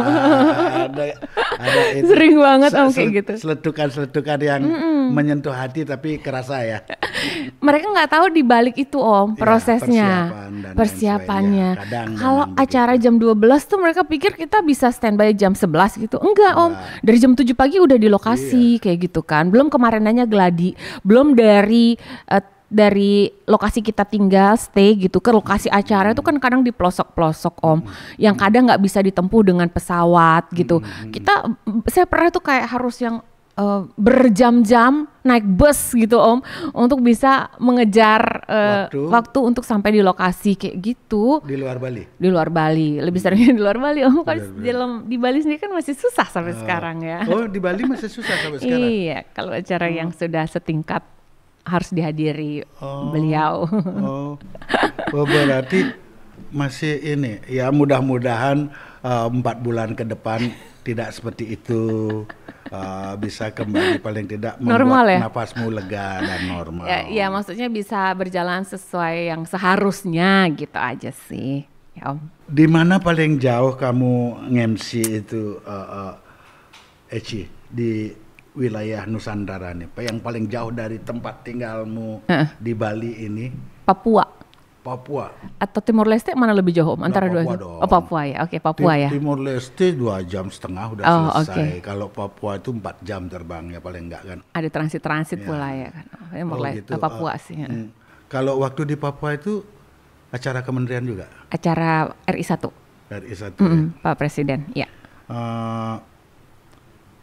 Ada itu. Sering banget Om kayak gitu. Seletukan yang menyentuh hati tapi kerasa ya. Mereka nggak tahu di balik itu Om prosesnya, persiapannya. Kalau acara jam 12 tuh mereka pikir kita bisa standby jam 11 gitu. Enggak Om, dari jam 7 pagi udah di lokasi kayak gitu kan. Belum kemarinannya gladi, belum dari lokasi kita tinggal stay gitu ke lokasi acara itu kan kadang di pelosok-pelosok Om, yang kadang nggak bisa ditempuh dengan pesawat gitu. Saya pernah tuh kayak harus yang berjam-jam naik bus gitu Om untuk bisa mengejar waktu untuk sampai di lokasi kayak gitu. Di luar Bali? Di luar Bali, lebih seringnya di luar Bali Om. Kalau di Bali sendiri kan masih susah sampai sekarang ya. Oh di Bali masih susah sampai sekarang? Iya, kalau acara yang sudah setingkat harus dihadiri beliau. Berarti masih ini ya, mudah-mudahan 4 bulan ke depan tidak seperti itu, bisa kembali paling tidak normal membuat ya? Napasmu lega dan normal. Ya maksudnya bisa berjalan sesuai yang seharusnya gitu aja sih ya Om. Di mana paling jauh kamu nge-MC itu Eci di wilayah Nusantara nih, yang paling jauh dari tempat tinggalmu di Bali ini? Papua atau Timor Leste, mana lebih jauh Om? Antara dua. Oh Papua ya, oke Papua ya. Timor Leste 2,5 jam udah selesai. Kalau Papua itu 4 jam terbangnya paling enggak kan. Ada transit pula ya kan. Gitu. Papua sih. Kalau waktu di Papua itu acara kementerian juga? Acara RI1. RI1 Pak Presiden, ya.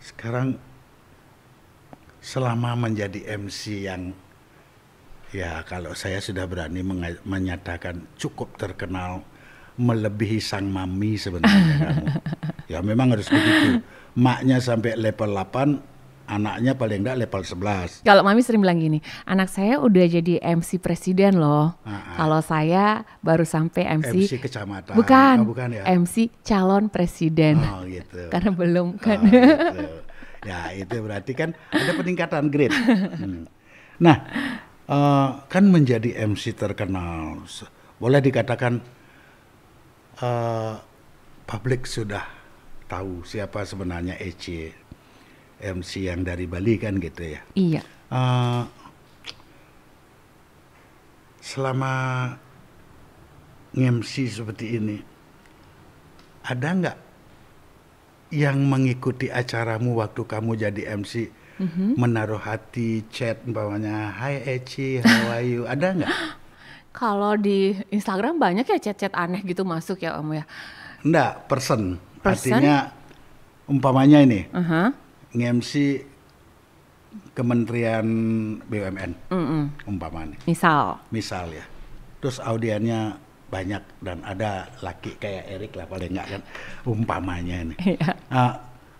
Sekarang selama menjadi MC yang ya kalau saya sudah berani menyatakan cukup terkenal, melebihi sang mami sebenarnya kamu. Ya memang harus begitu. Maknya sampai level 8, anaknya paling enggak level 11. Kalau mami sering bilang gini, anak saya udah jadi MC presiden loh. Kalau saya baru sampai MC kecamatan. Bukan ya? MC calon presiden. Oh gitu. Karena belum kan. Gitu. Ya itu berarti kan ada peningkatan grade. Nah kan menjadi MC terkenal, boleh dikatakan publik sudah tahu siapa sebenarnya Eci, MC yang dari Bali kan gitu ya. Iya. Selama MC seperti ini, ada nggak yang mengikuti acaramu waktu kamu jadi MC menaruh hati, chat umpamanya, "Hai Eci, how are you?" Ada nggak? Kalau di Instagram banyak ya chat-chat aneh gitu masuk ya Om ya. Enggak, person. Artinya umpamanya ini nge-MC Kementerian BUMN umpamanya. Misal ya. Terus audiennya banyak dan ada laki kayak Erik lah paling enggak kan umpamanya ini.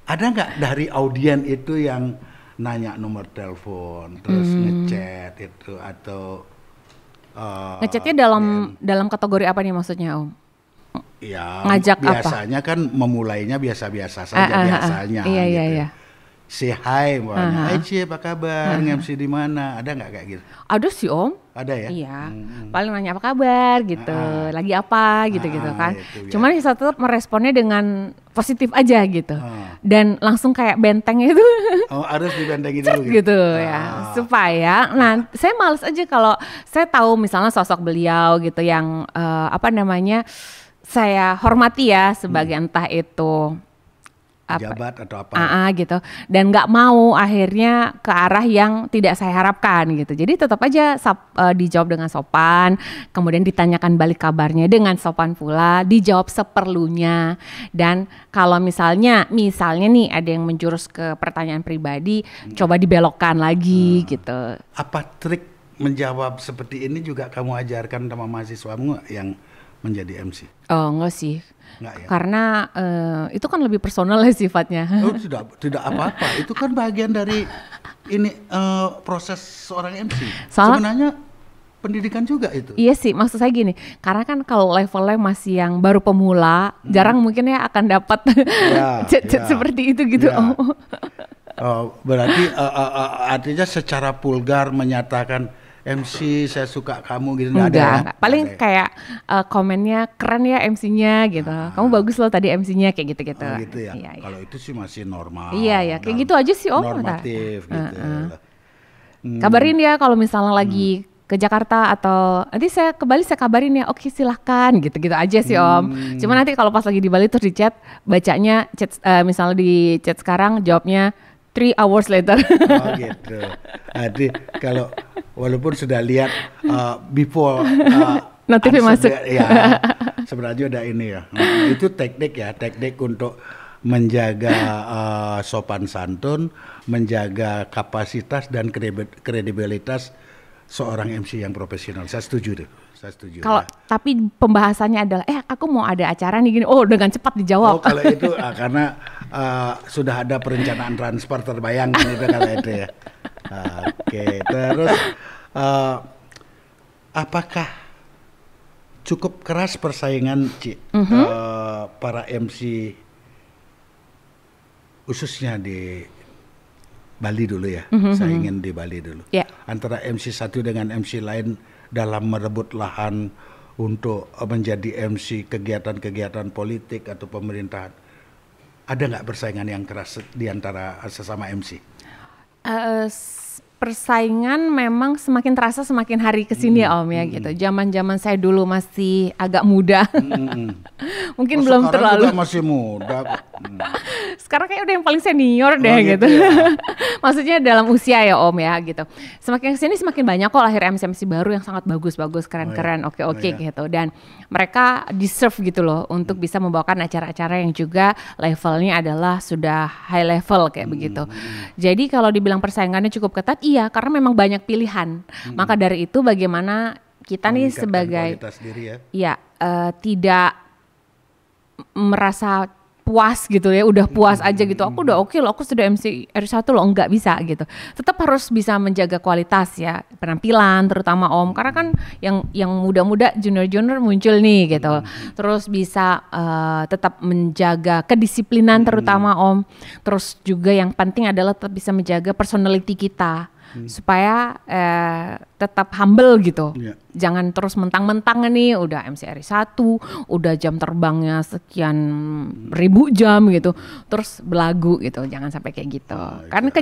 Ada nggak dari audien itu yang nanya nomor telepon terus ngechat itu atau ngechatnya dalam kategori apa nih maksudnya Om? Ya ngajak biasanya apa? Kan memulainya biasa-biasa saja biasanya. Iya, gitu. iya. say hi, hai Ci, apa kabar, nge-MC di mana, ada nggak kayak gitu? Ada sih Om. Ada ya? Iya, paling nanya apa kabar gitu, lagi apa gitu kan. Itu, ya. Cuman saya tetap meresponnya dengan positif aja gitu, dan langsung kayak benteng itu. Oh, harus dibentengin dulu gitu ya, supaya, nah saya males aja kalau saya tahu misalnya sosok beliau gitu yang saya hormati ya sebagai entah itu pejabat atau apa gitu, dan nggak mau akhirnya ke arah yang tidak saya harapkan gitu. Jadi tetap aja dijawab dengan sopan, kemudian ditanyakan balik kabarnya dengan sopan pula, dijawab seperlunya. Dan kalau misalnya nih ada yang menjurus ke pertanyaan pribadi, coba dibelokkan lagi gitu. Apa trik menjawab seperti ini juga kamu ajarkan sama mahasiswamu yang menjadi MC? Oh enggak sih. Enggak ya? Karena itu kan lebih personal ya sifatnya. Oh, tidak apa-apa. Itu kan bagian dari ini proses seorang MC. Sebenarnya pendidikan juga itu. Iya sih, maksud saya gini, karena kan kalau levelnya masih yang baru pemula, jarang mungkin ya akan dapat chat seperti itu gitu. Ya. Berarti artinya secara vulgar menyatakan MC saya suka kamu gitu enggak. Paling kayak komennya keren ya MC-nya gitu. Kamu bagus loh tadi MC-nya kayak gitu-gitu. Oh gitu ya. Iya. Kalau itu sih masih normal. Iya ya, kayak gitu aja sih Om. Normatif gitu. Kabarin ya kalau misalnya lagi ke Jakarta atau nanti saya ke Bali saya kabarin ya. Oke, silahkan gitu-gitu aja sih Om. Cuma nanti kalau pas lagi di Bali terus di chat, bacanya chat misalnya di chat sekarang jawabnya 3 hours later. Oh gitu. Jadi kalau walaupun sudah lihat before notifnya masuk. Ya, sebenarnya udah ini ya. Itu teknik untuk menjaga sopan santun, menjaga kapasitas dan kredibilitas seorang MC yang profesional. Saya setuju deh. Kalau tapi pembahasannya adalah aku mau ada acara nih gini. Oh, dengan cepat dijawab. Oh, kalau itu karena sudah ada perencanaan transfer terbayangkan itu kalau itu ya. Oke, terus apakah cukup keras persaingan para MC khususnya di Bali dulu ya? Saya ingin di Bali dulu. Yeah. Antara MC satu dengan MC lain dalam merebut lahan untuk menjadi MC kegiatan-kegiatan politik atau pemerintahan. Ada nggak persaingan yang keras di antara sesama MC? Persaingan memang semakin terasa semakin hari kesini ya Om ya gitu. Zaman saya dulu masih agak muda, mungkin belum terlalu. Juga masih muda. Sekarang kayak udah yang paling senior deh gitu. Ya. Maksudnya dalam usia ya Om ya gitu. Semakin kesini semakin banyak kok lahir MC baru yang sangat bagus, keren-keren, oke gitu. Dan mereka deserve gitu loh untuk bisa membawakan acara-acara yang juga levelnya adalah sudah high level kayak begitu. Jadi kalau dibilang persaingannya cukup ketat, iya, karena memang banyak pilihan. Maka dari itu bagaimana kita nih sebagai tidak merasa puas gitu ya, udah puas aja gitu. Aku udah oke loh, aku sudah MC R1 loh, enggak bisa gitu. Tetap harus bisa menjaga kualitas ya, penampilan terutama Om. Karena kan yang muda-muda, junior-junior muncul nih gitu. Terus bisa tetap menjaga kedisiplinan terutama Om. Terus juga yang penting adalah tetap bisa menjaga personality kita. Supaya tetap humble gitu. Jangan terus mentang-mentang nih udah MCRI 1, udah jam terbangnya sekian ribu jam gitu, terus belagu gitu. Jangan sampai kayak gitu. Karena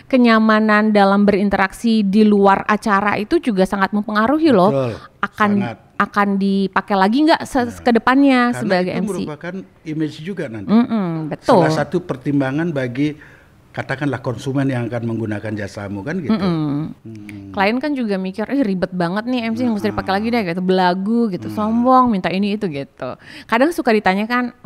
kenyamanan dalam berinteraksi di luar acara itu juga sangat mempengaruhi loh. Akan dipakai lagi nggak ke depannya sebagai MC. Karena itu merupakan image juga nanti. Betul. Salah satu pertimbangan bagi katakanlah konsumen yang akan menggunakan jasamu kan gitu. Klien kan juga mikir, ribet banget nih MC yang mesti dipakai lagi deh gitu, belagu gitu, sombong, minta ini itu gitu. Kadang suka ditanyakan,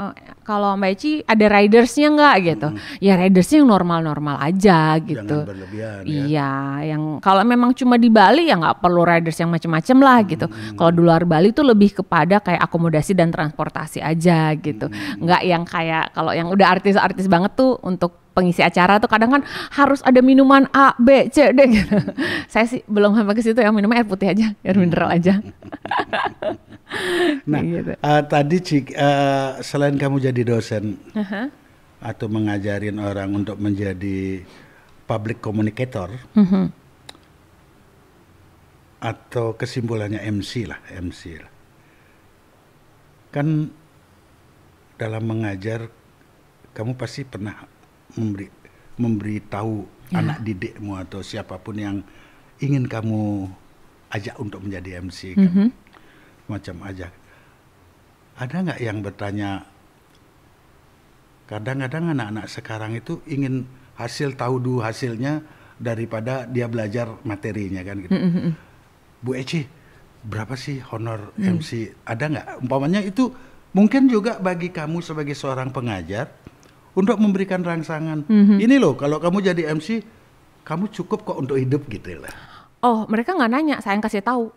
kalau Mbak Eci ada ridersnya nggak gitu? Ya ridersnya yang normal-normal aja gitu. Jangan berlebihan. Iya, yang kalau memang cuma di Bali ya nggak perlu riders yang macam-macam lah gitu. Kalau di luar Bali tuh lebih kepada kayak akomodasi dan transportasi aja gitu. Nggak yang kayak kalau yang udah artis-artis banget tuh untuk pengisi acara tuh kadang kan harus ada minuman A, B, C, D gitu. Saya sih belum sampai ke situ ya, minumnya air putih aja, air mineral aja. Nah, gitu. Tadi selain kamu jadi dosen, atau mengajarin orang untuk menjadi public communicator, atau kesimpulannya MC lah. Kan dalam mengajar kamu pasti pernah memberitahu anak didikmu atau siapapun yang ingin kamu ajak untuk menjadi MC kan, macam ajak. Ada nggak yang bertanya, kadang-kadang anak-anak sekarang itu ingin tahu dulu hasilnya daripada dia belajar materinya kan gitu. Bu Eci, berapa sih honor MC? Ada nggak? Umpamanya itu mungkin juga bagi kamu sebagai seorang pengajar untuk memberikan rangsangan. Ini loh, kalau kamu jadi MC, kamu cukup kok untuk hidup gitu lah. Oh, mereka nggak nanya, saya yang kasih tahu.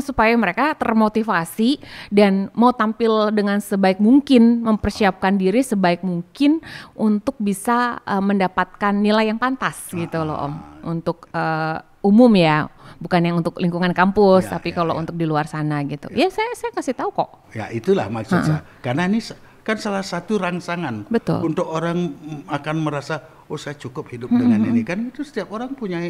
Supaya mereka termotivasi dan mau tampil dengan sebaik mungkin, mempersiapkan diri sebaik mungkin untuk bisa mendapatkan nilai yang pantas gitu loh Om. Untuk umum ya, bukan yang untuk lingkungan kampus, tapi kalau untuk di luar sana gitu. Ya saya kasih tahu kok. Ya itulah maksud saya. Karena ini kan salah satu rangsangan. Betul. Untuk orang akan merasa, oh saya cukup hidup dengan ini. Kan itu setiap orang punya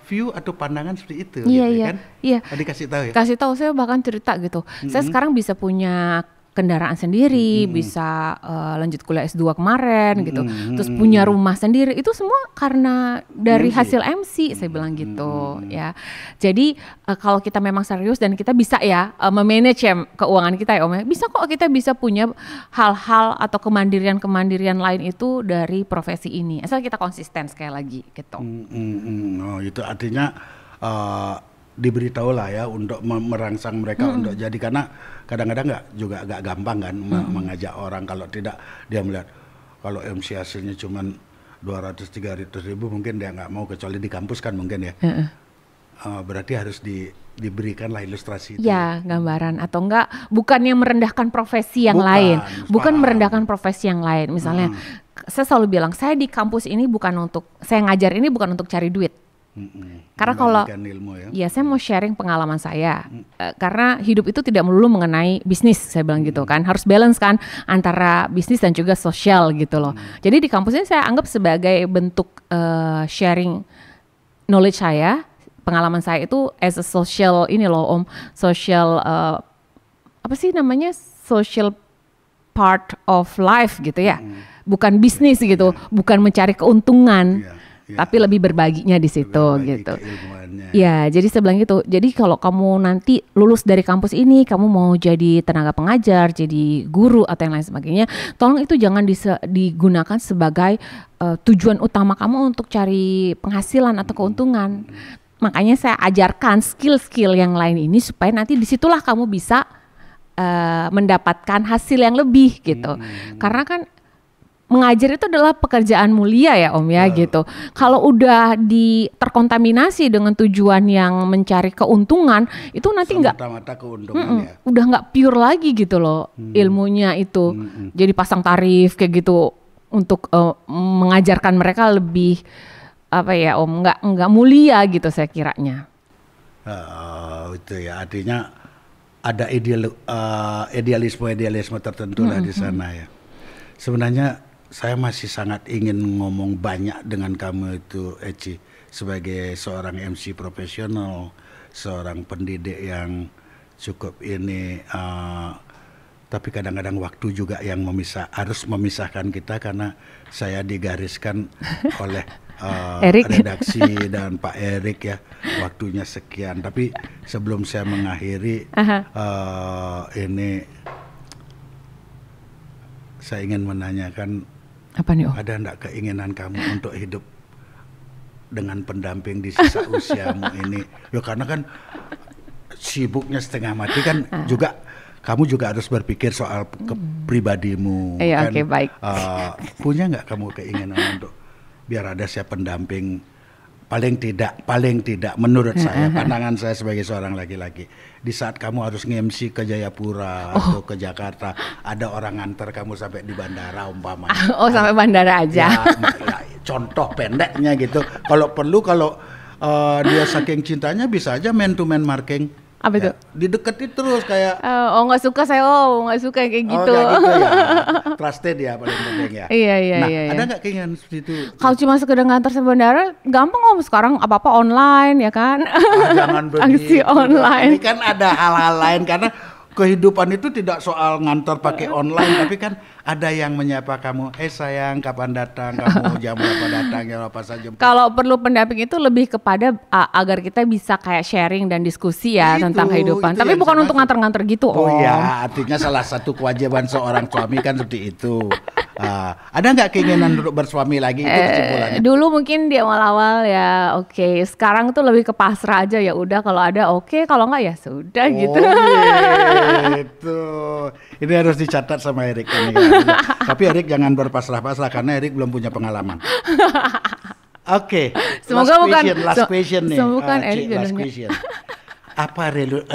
view atau pandangan seperti itu, kan? Iya. Dikasih tahu ya. Kasih tahu, saya bahkan cerita gitu. Saya sekarang bisa punya kendaraan sendiri, bisa lanjut kuliah S2 kemarin gitu. Terus punya rumah sendiri. Itu semua karena dari hasil MC, saya bilang gitu ya. Jadi kalau kita memang serius dan kita bisa ya memanage keuangan kita ya Om ya. Bisa kok kita bisa punya hal-hal atau kemandirian lain itu dari profesi ini. Asal kita konsisten sekali lagi gitu. Oh, itu artinya diberitahu lah ya untuk merangsang mereka untuk jadi, karena kadang-kadang agak gampang kan mengajak orang, kalau tidak dia melihat kalau MC hasilnya cuma 200-300 ribu mungkin dia nggak mau, kecuali di kampus kan mungkin ya. Berarti harus diberikanlah ilustrasi itu. Ya, gambaran atau enggak, bukan yang merendahkan profesi yang lain. Bukan merendahkan profesi yang lain. Misalnya saya selalu bilang, saya di kampus ini saya ngajar ini bukan untuk cari duit. Karena kalau ya saya mau sharing pengalaman saya, karena hidup itu tidak melulu mengenai bisnis, saya bilang gitu kan, harus balance kan antara bisnis dan juga sosial gitu loh. Jadi di kampus ini saya anggap sebagai bentuk sharing knowledge saya, pengalaman saya itu as a social ini loh Om, social apa sih namanya, social part of life gitu ya, bukan bisnis gitu, bukan mencari keuntungan. Tapi lebih berbaginya di situ gitu. Ya, jadi saya bilang gitu. Jadi kalau kamu nanti lulus dari kampus ini, kamu mau jadi tenaga pengajar, jadi guru atau yang lain sebagainya, tolong itu jangan digunakan sebagai tujuan utama kamu untuk cari penghasilan atau keuntungan. Makanya saya ajarkan skill-skill yang lain ini supaya nanti disitulah kamu bisa mendapatkan hasil yang lebih gitu. Karena kan mengajar itu adalah pekerjaan mulia ya Om ya gitu. Kalau udah terkontaminasi dengan tujuan yang mencari keuntungan, itu nanti udah nggak pure lagi gitu loh ilmunya itu. Jadi pasang tarif kayak gitu untuk mengajarkan mereka lebih apa ya Om, nggak mulia gitu saya kiranya. Itu ya, artinya ada idealisme tertentu lah di sana ya. Sebenarnya saya masih sangat ingin ngomong banyak dengan kamu itu Eci, sebagai seorang MC profesional, seorang pendidik yang cukup ini, tapi kadang-kadang waktu juga yang harus memisahkan kita, karena saya digariskan oleh redaksi dan Pak Erik ya, waktunya sekian. Tapi sebelum saya mengakhiri ini, saya ingin menanyakan, apa nih Om? ada enggak keinginan kamu untuk hidup dengan pendamping di sisa usiamu ini? Ya karena kan sibuknya setengah mati kan, juga kamu juga harus berpikir soal pribadimu. Iya, kan? Oke, baik. Punya nggak kamu keinginan untuk biar ada siapa pendamping? Paling tidak menurut saya, pandangan saya sebagai seorang laki-laki, di saat kamu harus nge-MC ke Jayapura atau ke Jakarta, ada orang nganter kamu sampai di bandara umpamanya. Sampai bandara aja. Ya, contoh pendeknya gitu. Kalau perlu, kalau dia saking cintanya bisa aja man to man marking. Apa itu? Dideketin terus kayak. Nggak suka saya, nggak suka kayak gitu. Kayak gitu ya. praste dia paling penting ya. Iya. Nah, iya. ada nggak keinginan seperti itu? Kalau cuma sekedar ngantar sampai bandara, gampang om. Sekarang apa-apa online ya kan. Jangan Angsi begitu. online. Ini kan ada hal-hal lain karena kehidupan itu tidak soal ngantor pakai online, tapi kan ada yang menyapa kamu, sayang kapan datang, kamu jam berapa datang, jam apa saja. Kalau perlu pendamping itu lebih kepada agar kita bisa kayak sharing dan diskusi ya tentang kehidupan. Tapi yang bukan saya untuk maksud. nganter-nganter gitu Oh om. ya, artinya salah satu kewajiban seorang suami kan seperti itu. Ada nggak keinginan untuk bersuami lagi? Itu kesimpulannya. Dulu mungkin di awal-awal ya oke. Sekarang tuh lebih ke pasrah aja, ya udah kalau ada oke, kalau nggak ya sudah gitu. Gitu. Ini harus dicatat sama Erik ini. Tapi Erik jangan berpasrah-pasrah karena Erik belum punya pengalaman. Oke. Semoga last question nih. Semoga Ci, Erik last jodohnya. question. Apa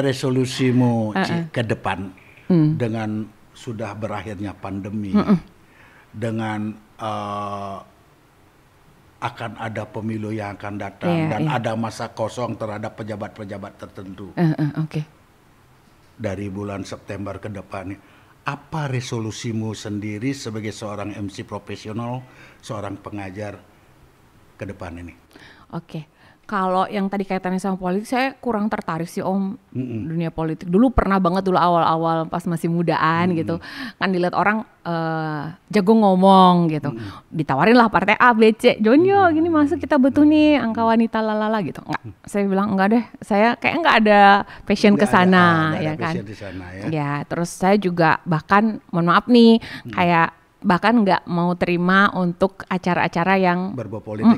resolusimu Ci, ke depan dengan sudah berakhirnya pandemi, dengan akan ada pemilu yang akan datang dan ada masa kosong terhadap pejabat-pejabat tertentu Oke. dari bulan September ke depan. Apa resolusimu sendiri sebagai seorang MC profesional, seorang pengajar ke depan ini? Oke. Kalau yang tadi kaitannya sama politik, saya kurang tertarik sih om dunia politik. Dulu pernah banget dulu awal-awal pas masih mudaan gitu, kan dilihat orang jago ngomong gitu, ditawarin lah partai A, B, C, Jonyo gini masuk kita butuh nih angka wanita lalala gitu. Enggak, saya bilang enggak deh, saya kayak enggak ada passion ke sana ya kan. Ya terus saya juga bahkan mohon maaf nih kayak bahkan nggak mau terima untuk acara-acara yang berbau politik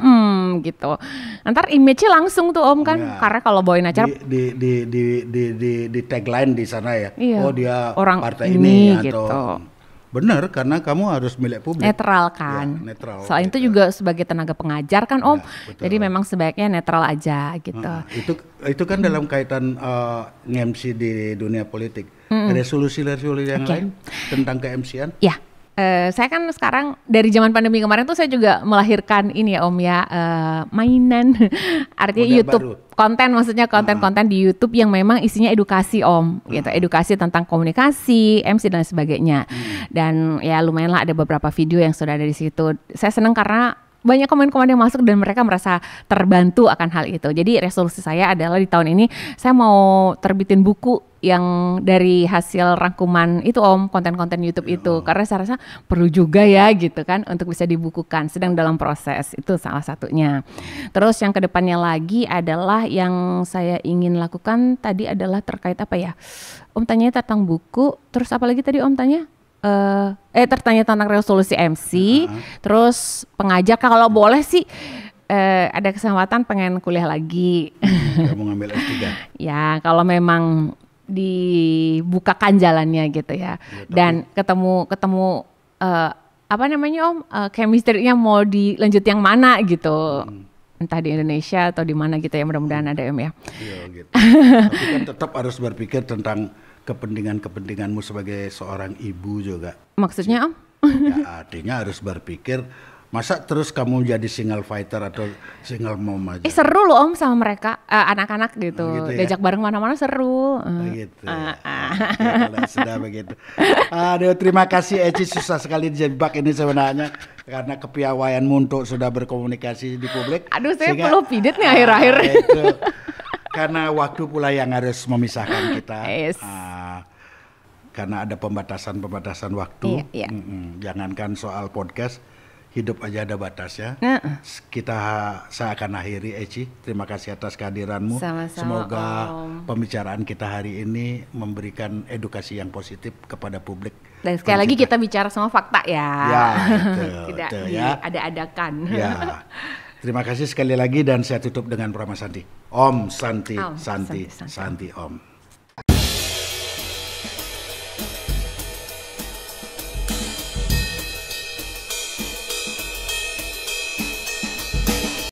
gitu. Ntar image-nya langsung tuh om kan, karena kalau bawain acara di tagline di sana ya. Iya, oh dia orang partai ini gitu. Atau benar karena kamu harus milik publik. Netral kan. Ya, netral. Soalnya itu juga sebagai tenaga pengajar kan om. Ya, jadi memang sebaiknya netral aja gitu. Itu kan dalam kaitan nge-MC di dunia politik. Resolusi-resolusi yang lain tentang ke-MC-an? Ya. Saya kan sekarang dari zaman pandemi kemarin tuh saya juga melahirkan ini ya om ya, mainan artinya Model YouTube baru. konten, maksudnya konten-konten di YouTube yang memang isinya edukasi om gitu, edukasi tentang komunikasi, MC dan sebagainya. Dan ya lumayan lah ada beberapa video yang sudah ada di situ. Saya senang karena banyak komen-komen yang masuk dan mereka merasa terbantu akan hal itu. Jadi resolusi saya adalah di tahun ini saya mau terbitin buku yang dari hasil rangkuman itu om, konten-konten YouTube itu. Karena saya rasa perlu juga ya gitu kan untuk bisa dibukukan, sedang dalam proses, itu salah satunya. Terus yang kedepannya lagi adalah yang saya ingin lakukan tadi adalah terkait apa ya, om tanya tentang buku, terus apa lagi tadi om tanya? Tertanya tentang resolusi MC, terus pengajar kalau boleh sih ada kesempatan pengen kuliah lagi. Kamu ngambil S3? Ya kalau memang dibukakan jalannya gitu ya, dan ketemu apa namanya om, chemistry-nya mau dilanjut yang mana gitu, entah di Indonesia atau di mana gitu ya, mudah-mudahan ada om ya. Iya gitu. Tapi kan tetap harus berpikir tentang kepentinganmu sebagai seorang ibu juga. Maksudnya om? Ya, artinya harus berpikir, masa terus kamu jadi single fighter atau single mom aja? Seru loh om sama mereka, anak-anak gitu, gitu ya? diajak bareng mana-mana seru. Begitu. Ya, sudah begitu. Aduh, terima kasih Eci, susah sekali dijebak ini sebenarnya karena kepiawaianmu untuk sudah berkomunikasi di publik. Aduh, saya perlu pidit nih akhir-akhir. Karena waktu pula yang harus memisahkan kita. Yes. Karena ada pembatasan waktu. Iya. Jangankan soal podcast, hidup aja ada batasnya. Saya akan akhiri Eci. Terima kasih atas kehadiranmu. Sama-sama, Semoga om. pembicaraan kita hari ini memberikan edukasi yang positif kepada publik. Dan sekali lagi kita bicara sama fakta ya. Ya, tidak ya. ada-adakan. Ya. Terima kasih sekali lagi dan saya tutup dengan Prama Santi. Om Santi, Om, Santi, Santi. Santi Om.